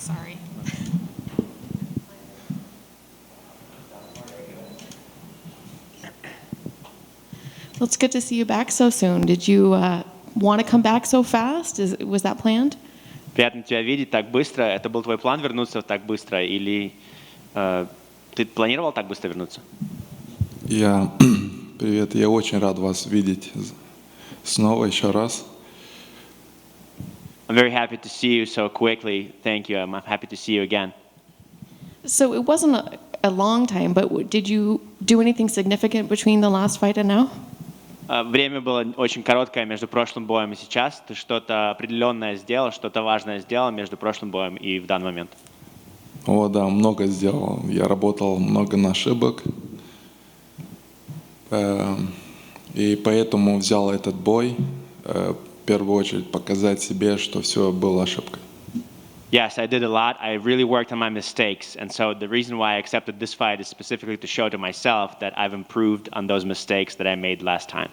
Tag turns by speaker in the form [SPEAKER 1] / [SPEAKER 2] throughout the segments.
[SPEAKER 1] Sorry. Well, it's good to see you back so soon. Did you want to come back so fast? Was that planned?
[SPEAKER 2] Приятно тебя видеть так быстро. Это был твой план вернуться так быстро, или ты планировал так быстро вернуться?
[SPEAKER 3] Привет, я очень рад вас видеть снова еще раз.
[SPEAKER 2] I'm very happy to see you so quickly. Thank you. I'm happy to see you again.
[SPEAKER 1] So it wasn't a long time, but did you do anything significant between the last fight and now?
[SPEAKER 2] Время было очень короткое между прошлым боем и сейчас. Ты что-то определенное сделал, что-то важное сделал между прошлым боем и в данный момент?
[SPEAKER 3] О, да, много сделал. Я работал много на ошибок. И поэтому взял этот бой, в первую очередь показать себе, что все было ошибкой.
[SPEAKER 2] Yes, I did a lot. I really worked on my mistakes. And so the reason why I accepted this fight is specifically to show to myself that I've improved on those mistakes that I made last time.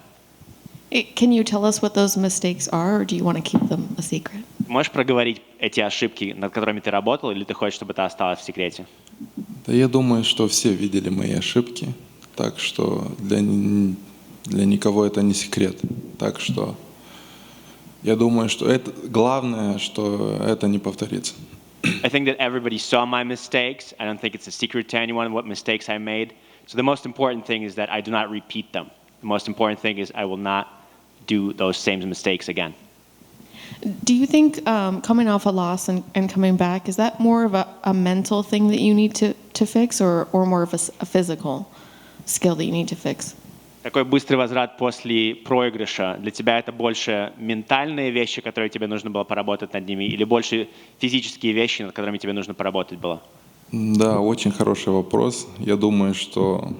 [SPEAKER 1] Can you tell us what those mistakes are, or do you want to keep them a secret?
[SPEAKER 2] Можешь проговорить эти ошибки, над которыми ты работал, или ты хочешь, чтобы это осталось в секрете?
[SPEAKER 3] Да, я думаю, что все видели мои ошибки, так что для никого это не секрет. Так что я думаю, что это главное, что это не повторится.
[SPEAKER 2] I think that everybody saw my mistakes. I don't think it's a secret to anyone what mistakes I made. So the most important thing is that I do not repeat them. The most important thing is I will not do those same mistakes again.
[SPEAKER 1] Do you think coming off a loss and coming back, is that more of a mental thing that you need to fix, or more of a physical skill that you need to fix?
[SPEAKER 2] Такой быстрый возврат после проигрыша, для тебя это больше ментальные вещи, которые тебе нужно было поработать над ними, или больше физические вещи, над которыми тебе нужно поработать было?
[SPEAKER 3] Да, очень хороший вопрос. Я думаю, что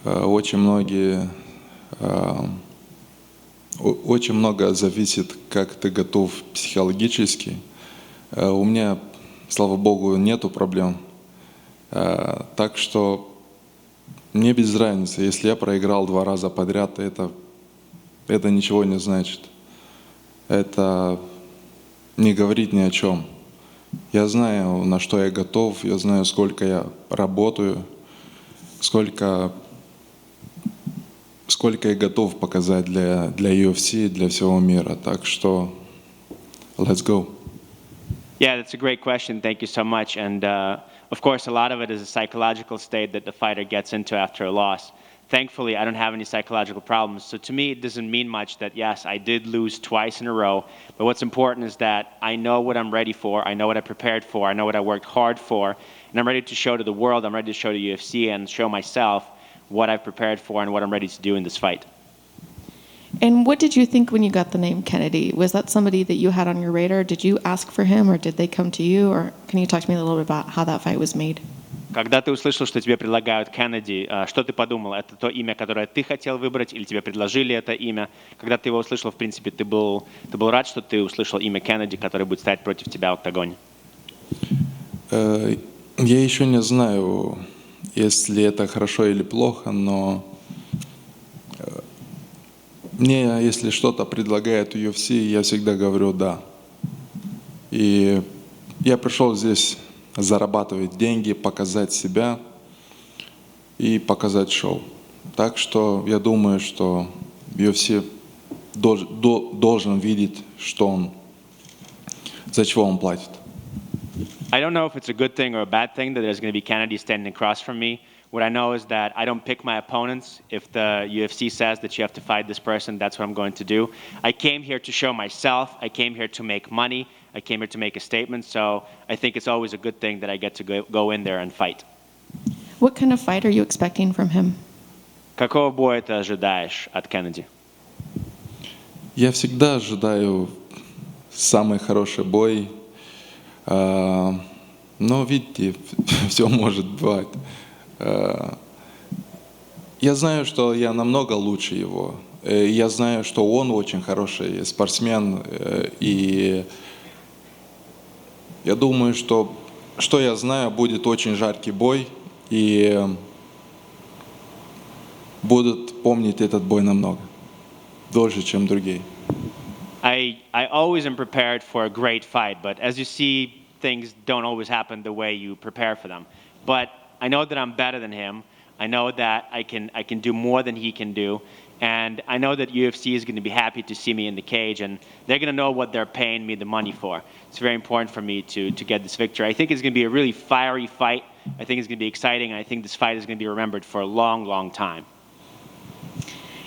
[SPEAKER 3] очень много зависит, как ты готов психологически. У меня, слава богу, нету проблем. Так что мне без разницы, если я проиграл 2 раза подряд, это ничего не значит. Это не говорит ни о чем. Я знаю, на что я готов, я знаю, сколько я работаю, сколько я готов показать для UFC, для всего мира. Так что let's go.
[SPEAKER 2] Yeah, that's a great question. Thank you so much. And of course, a lot of it is a psychological state that the fighter gets into after a loss. Thankfully, I don't have any psychological problems. So to me, it doesn't mean much that, yes, I did lose twice in a row. But what's important is that I know what I'm ready for. I know what I prepared for. I know what I worked hard for. And I'm ready to show to the world. I'm ready to show to UFC and show myself what I've prepared for and what I'm ready to do in this fight.
[SPEAKER 1] And what did you think when you got the name Kennedy? Was that somebody that you had on your radar? Did you ask for him, or did they come to you? Or can you talk to me a little bit about how that fight was made?
[SPEAKER 2] Когда ты услышал, что тебе предлагают Кеннеди, что ты подумал? Это то имя, которое ты хотел выбрать, или тебе предложили это имя? Когда ты его услышал, в принципе, ты был рад, что ты услышал имя Кеннеди, который будет стоять против тебя в октагоне?
[SPEAKER 3] Я еще не знаю, если это хорошо или плохо, но мне, если что-то предлагает UFC, я всегда говорю «да». И я пришел здесь зарабатывать деньги, показать себя и показать шоу. Так что я думаю, что UFC должен видеть, за чего он платит.
[SPEAKER 2] I don't know if it's a good thing or a bad thing that there's going to be Kennedy standing across from me. What I know is that I don't pick my opponents. If the UFC says that you have to fight this person, that's what I'm going to do. I came here to show myself. I came here to make money. I came here to make a statement. So I think it's always a good thing that I get to go in there and fight.
[SPEAKER 1] What kind of fight are you expecting from him?
[SPEAKER 2] Какого боя ты ожидаешь от Кеннеди?
[SPEAKER 3] Я всегда ожидаю самый хороший бой. Но видите, все может бывать. Я знаю, что я намного лучше его. Я знаю, что он очень хороший спортсмен. И я думаю, что я знаю, будет очень жаркий бой. И будут помнить этот бой намного. Дольше, чем другие.
[SPEAKER 2] I always am prepared for a great fight, but as you see things don't always happen the way you prepare for them. But I know that I'm better than him. I know that I can do more than he can do. And I know that UFC is going to be happy to see me in the cage, and they're going to know what they're paying me the money for. It's very important for me to get this victory. I think it's going to be a really fiery fight. I think it's going to be exciting. And I think this fight is going to be remembered for a long, long time.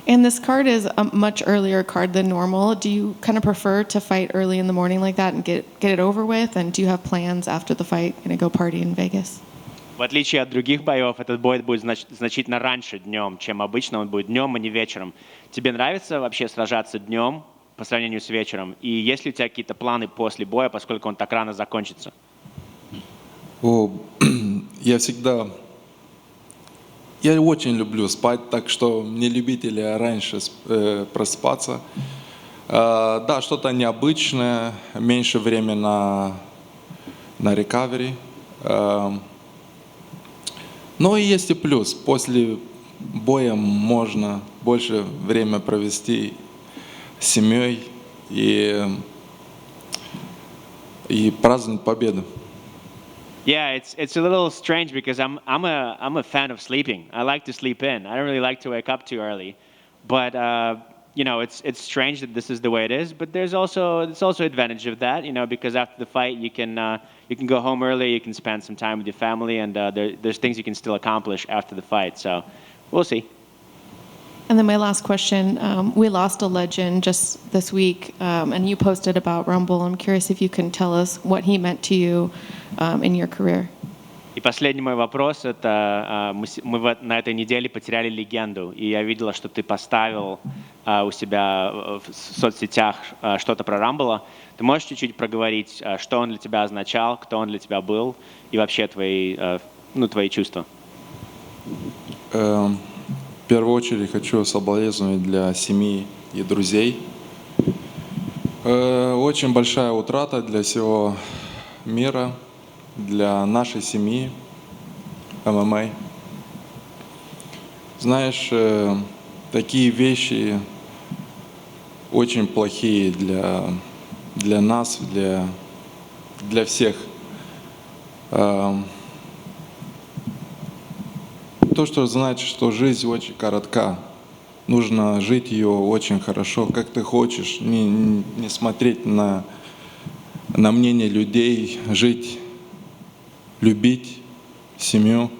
[SPEAKER 1] And this card is a much earlier card than normal. Do you kind of prefer to fight early in the morning like that and get it over with? And do you have plans after the fight? Going to go party in Vegas?
[SPEAKER 2] В отличие от других боев, этот бой будет значительно раньше днем, чем обычно. Он будет днем, а не вечером. Тебе нравится вообще сражаться днем по сравнению с вечером? И есть ли у тебя какие-то планы после боя, поскольку он так рано закончится?
[SPEAKER 3] Я очень люблю спать, так что мне любители раньше просыпаться. Да, что-то необычное, меньше времени на recovery. Но и есть и плюс. После боя можно больше времени провести с семьей и праздновать победу.
[SPEAKER 2] Yeah, it's a little strange because I'm a fan of sleeping. I like to sleep in. I don't really like to wake up too early, but it's strange that this is the way it is. But there's also advantage of that, because after the fight you can go home early, you can spend some time with your family, and there's things you can still accomplish after the fight. So we'll see.
[SPEAKER 1] And then my last question, we lost a legend just this week, and you posted about Rumble. I'm curious if you can tell us what he meant to you in your career.
[SPEAKER 2] И последний мой вопрос, это мы на этой неделе потеряли легенду, и я видела, что ты поставил у себя в соцсетях что-то про Рамбола. Ты можешь чуть-чуть проговорить, что он для тебя означал, кто он для тебя был, и вообще твои чувства?
[SPEAKER 3] В первую очередь хочу соболезновать для семьи и друзей. Очень большая утрата для всего мира, для нашей семьи, ММА. Знаешь, такие вещи очень плохие для нас, для всех. То, что значит, что жизнь очень коротка. Нужно жить ее очень хорошо, как ты хочешь, не смотреть на мнение людей, жить, любить семью.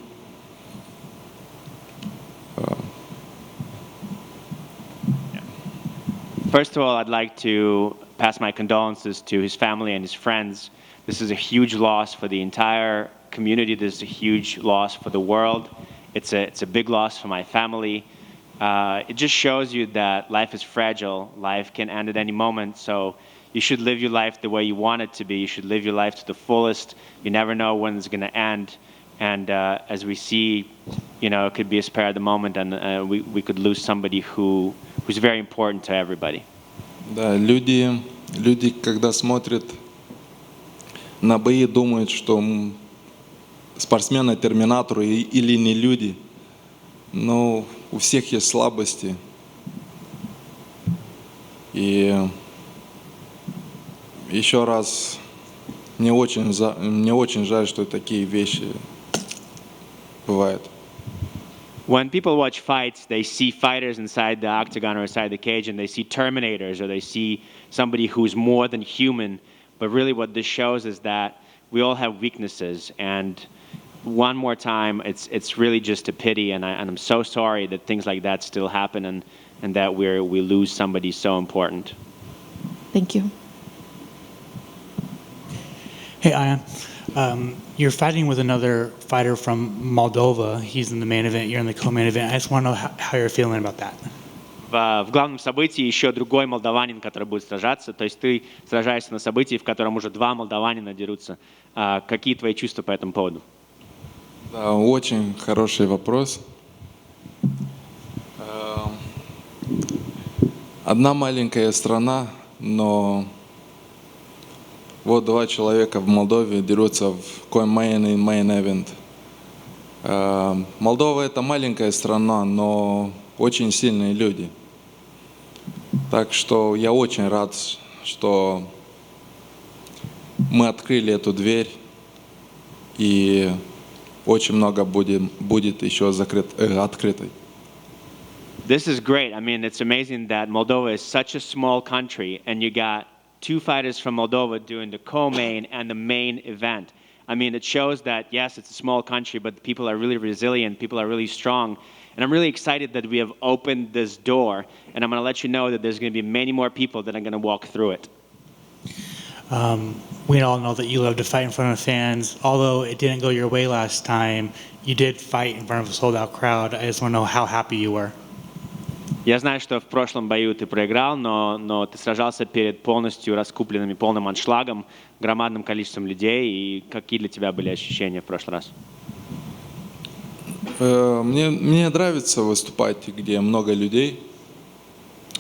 [SPEAKER 2] First of all, I'd like to pass my condolences to his family and his friends. This is a huge loss for the entire community. This is a huge loss for the world. It's a big loss for my family. It just shows you that life is fragile. Life can end at any moment. So you should live your life the way you want it to be. You should live your life to the fullest. You never know when it's going to end. And as we see, it could be a spare of the moment, and we could lose somebody who's very important to everybody.
[SPEAKER 3] Да, люди, когда смотрят на бои, думают, что спортсмены терминаторы или не люди. Но у всех есть слабости. И еще раз, мне очень жаль, что такие вещи бывают.
[SPEAKER 2] When people watch fights, they see fighters inside the octagon or inside the cage, and they see Terminators, or they see somebody who's more than human. But really what this shows is that we all have weaknesses. And one more time, it's really just a pity, and I'm so sorry that things like that still happen, and that we lose somebody so important.
[SPEAKER 1] Thank you.
[SPEAKER 4] Hey, Ian. You're fighting with another fighter from Moldova. He's in the main event. You're in the co-main event. I just want to know how you're feeling about that.
[SPEAKER 2] В главном событии еще другой молдаванин, который будет сражаться. То есть ты сражаешься на событии, в котором уже два молдаванина дерутся. Какие твои чувства по этому поводу?
[SPEAKER 3] Да, очень хороший вопрос. Одна маленькая страна, но вот два человека в Молдове дерутся в co-main и main event. Молдова это маленькая страна, но очень сильные люди. Так что я очень рад, что мы открыли эту дверь, и очень много будет еще открытой.
[SPEAKER 2] This is great. I mean, it's amazing that Moldova is such a small country, and you got two fighters from Moldova doing the co-main and the main event. I mean, it shows that, yes, it's a small country, but people are really resilient, people are really strong. And I'm really excited that we have opened this door, and I'm going to let you know that there's going to be many more people that are going to walk through it.
[SPEAKER 4] We all know that you love to fight in front of fans. Although it didn't go your way last time, you did fight in front of a sold-out crowd. I just want to know how happy you were.
[SPEAKER 2] Я знаю, что в прошлом бою ты проиграл, но ты сражался перед полностью раскупленным, полным аншлагом, громадным количеством людей. И какие для тебя были ощущения в прошлый раз?
[SPEAKER 3] Мне нравится выступать, где много людей,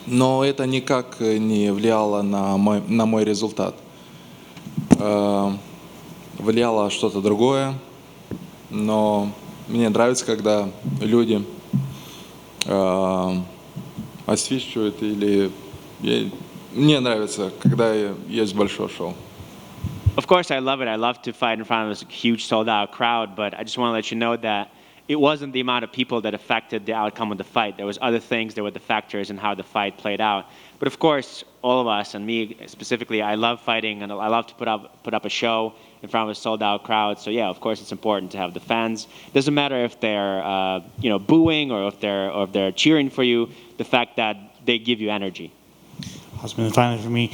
[SPEAKER 3] но это никак не влияло на мой результат. Влияло что-то другое, но мне нравится, когда люди освещают мне нравится, когда есть большое шоу.
[SPEAKER 2] Of course, I love it. I love to fight in front of a huge sold-out crowd, but I just want to let you know that it wasn't the amount of people that affected the outcome of the fight. There was other things. There were the factors in how the fight played out. But of course, all of us, and me specifically, I love fighting, and I love to put up a show in front of a sold-out crowd. So yeah, of course, it's important to have the fans. Doesn't matter if they're booing or if they're cheering for you. The fact that they give you energy.
[SPEAKER 4] Awesome. And finally, for me,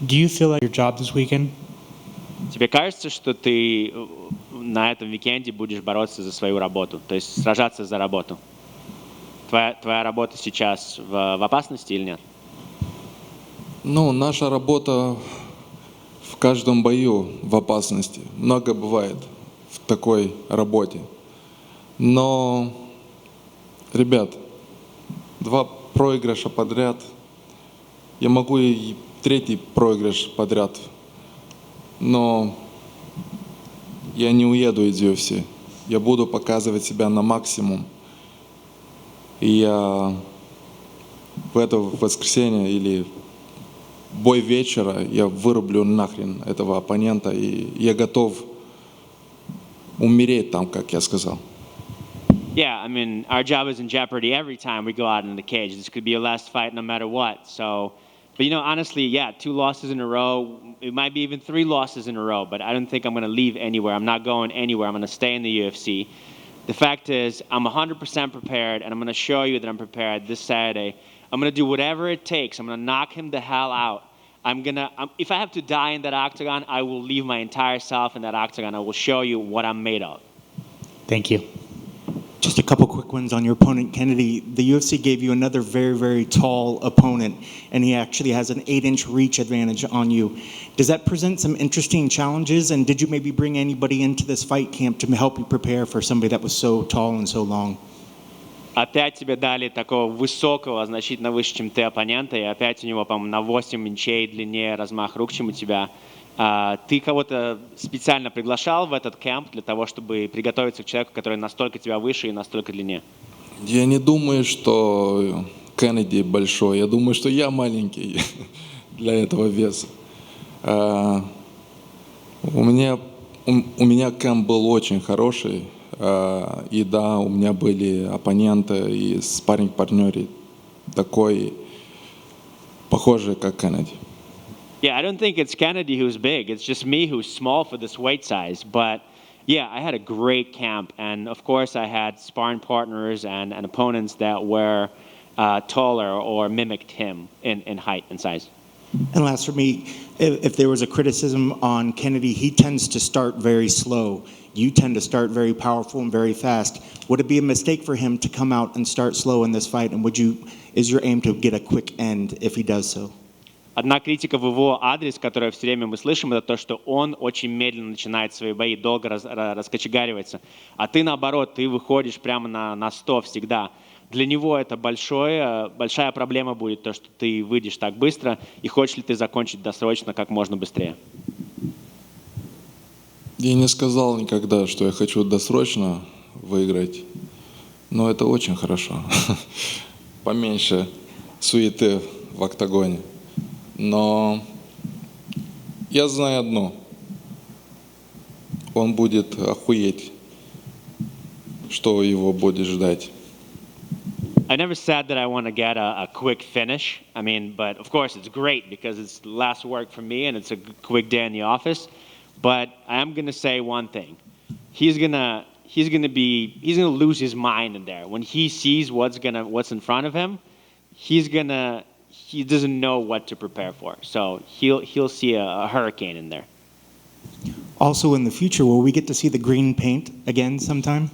[SPEAKER 4] do you feel like your job this weekend?
[SPEAKER 2] Тебе кажется, что ты на этом уикенде будешь бороться за свою работу, то есть сражаться за работу? Твоя работа сейчас в опасности или нет?
[SPEAKER 3] Ну, наша работа в каждом бою в опасности. Много бывает в такой работе. Но, ребят, 2 проигрыша подряд, я могу и 3-й проигрыш подряд, но я не уеду из UFC. Я буду показывать себя на максимум. И я в это воскресенье или бой вечера я вырублю нахрен этого оппонента. И я готов умереть там, как я сказал.
[SPEAKER 2] Yeah, I mean, our job is in jeopardy every time we go out in the cage. This could be your last fight no matter what. So, but honestly, yeah, 2 losses in a row. It might be even 3 losses in a row, but I don't think I'm going to leave anywhere. I'm not going anywhere. I'm going to stay in the UFC. The fact is, I'm 100% prepared, and I'm going to show you that I'm prepared this Saturday. I'm going to do whatever it takes. I'm going to knock him the hell out. If I have to die in that octagon, I will leave my entire self in that octagon. I will show you what I'm made of.
[SPEAKER 4] Thank you.
[SPEAKER 5] Just a couple quick ones on your opponent, Kennedy. The UFC gave you another very, very tall opponent, and he actually has an 8-inch reach advantage on you. Does that present some interesting challenges, and did you maybe bring anybody into this fight camp to help you prepare for somebody that was so tall and so long?
[SPEAKER 2] Опять тебе дали такого высокого, значительно выше, чем ты, оппонента, и опять у него, по-моему, на 8 инчей длиннее размах рук, чем у тебя. Ты кого-то специально приглашал в этот кемп для того, чтобы приготовиться к человеку, который настолько тебя выше и настолько длиннее?
[SPEAKER 3] Я не думаю, что Кеннеди большой. Я думаю, что я маленький для этого веса. У меня кемп был очень хороший. И да, у меня были оппоненты и спарринг-партнеры такой, похожий, как Кеннеди.
[SPEAKER 2] Yeah, I don't think it's Kennedy who's big. It's just me who's small for this weight size. But yeah, I had a great camp. And of course, I had sparring partners and opponents that were taller or mimicked him in height and size.
[SPEAKER 5] And last for me, if there was a criticism on Kennedy, he tends to start very slow. You tend to start very powerful and very fast. Would it be a mistake for him to come out and start slow in this fight? And is your aim to get a quick end if he does so?
[SPEAKER 2] Одна критика в его адрес, которую все время мы слышим, это то, что он очень медленно начинает свои бои, долго раскочегаривается. А ты, наоборот, ты выходишь прямо на 100 всегда. Для него это большая проблема будет, то, что ты выйдешь так быстро, и хочешь ли ты закончить досрочно как можно быстрее.
[SPEAKER 3] Я не сказал никогда, что я хочу досрочно выиграть, но это очень хорошо. Поменьше суеты в октагоне. Но я знаю одно. он будет охуеть, что его будет ждать.
[SPEAKER 2] I never said that I want to get a quick finish. I mean, but of course it's great because it's last work for me and it's a quick day in the office. But I am going to say one thing. He's gonna lose his mind in there. When he sees what's in front of him, he doesn't know what to prepare for. So he'll see a hurricane in there.
[SPEAKER 5] Also, in the future, will we get to see the green paint again sometime?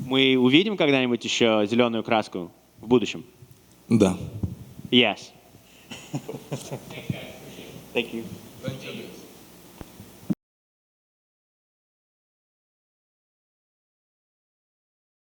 [SPEAKER 2] Мы увидим когда-нибудь еще зеленую краску в будущем?
[SPEAKER 3] Да.
[SPEAKER 2] Yes.
[SPEAKER 5] Thank you.
[SPEAKER 3] Thank you.